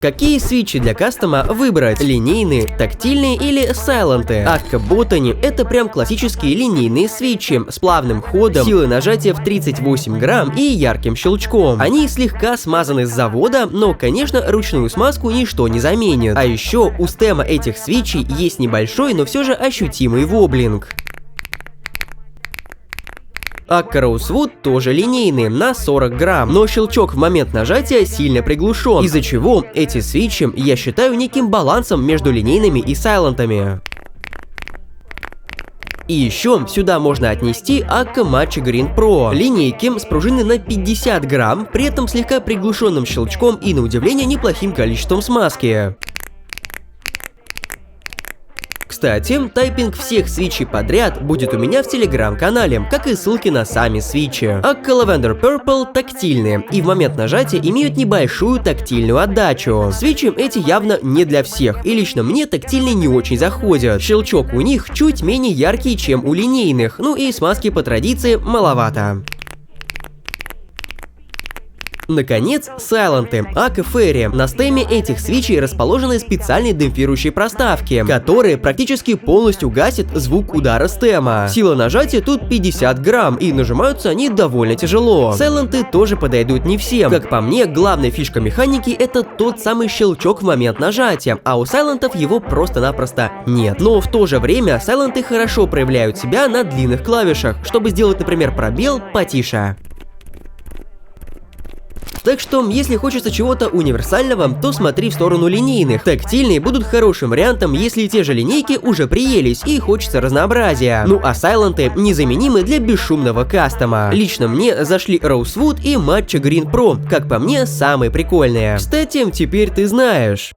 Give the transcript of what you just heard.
Какие свитчи для кастома выбрать? Линейные, тактильные или сайленты? Akka Botany — это прям классические линейные свитчи с плавным ходом, силой нажатия в 38 грамм и ярким щелчком. Они слегка смазаны с завода, но, конечно, ручную смазку ничто не заменит. А еще у стема этих свитчей есть небольшой, но все же ощутимый воблинг. Akka Rosewood тоже линейные, на 40 грамм, но щелчок в момент нажатия сильно приглушен, из-за чего эти свитчи я считаю неким балансом между линейными и сайлентами. И еще сюда можно отнести Akka Matcha Green Pro. Линейки с пружиной на 50 грамм, при этом слегка приглушенным щелчком и, на удивление, неплохим количеством смазки. Кстати, тайпинг всех свитчей подряд будет у меня в телеграм-канале, как и ссылки на сами свитчи. Akka Lavender Purple тактильные и в момент нажатия имеют небольшую тактильную отдачу. Свитчи эти явно не для всех, и лично мне тактильные не очень заходят. Щелчок у них чуть менее яркий, чем у линейных, ну и смазки по традиции маловато. Наконец, сайленты Akka Fairy. На стеме этих свитчей расположены специальные демпфирующие проставки, которые практически полностью гасят звук удара стема. Сила нажатия тут 50 грамм, и нажимаются они довольно тяжело. Сайленты тоже подойдут не всем. Как по мне, главная фишка механики — это тот самый щелчок в момент нажатия, а у сайлентов его просто-напросто нет. Но в то же время сайленты хорошо проявляют себя на длинных клавишах, чтобы сделать, например, пробел потише. Так что, если хочется чего-то универсального, то смотри в сторону линейных. Тактильные будут хорошим вариантом, если те же линейки уже приелись и хочется разнообразия. Ну а сайленты незаменимы для бесшумного кастома. Лично мне зашли Rosewood и Matcha Green Pro, как по мне, самые прикольные. Кстати, теперь ты знаешь.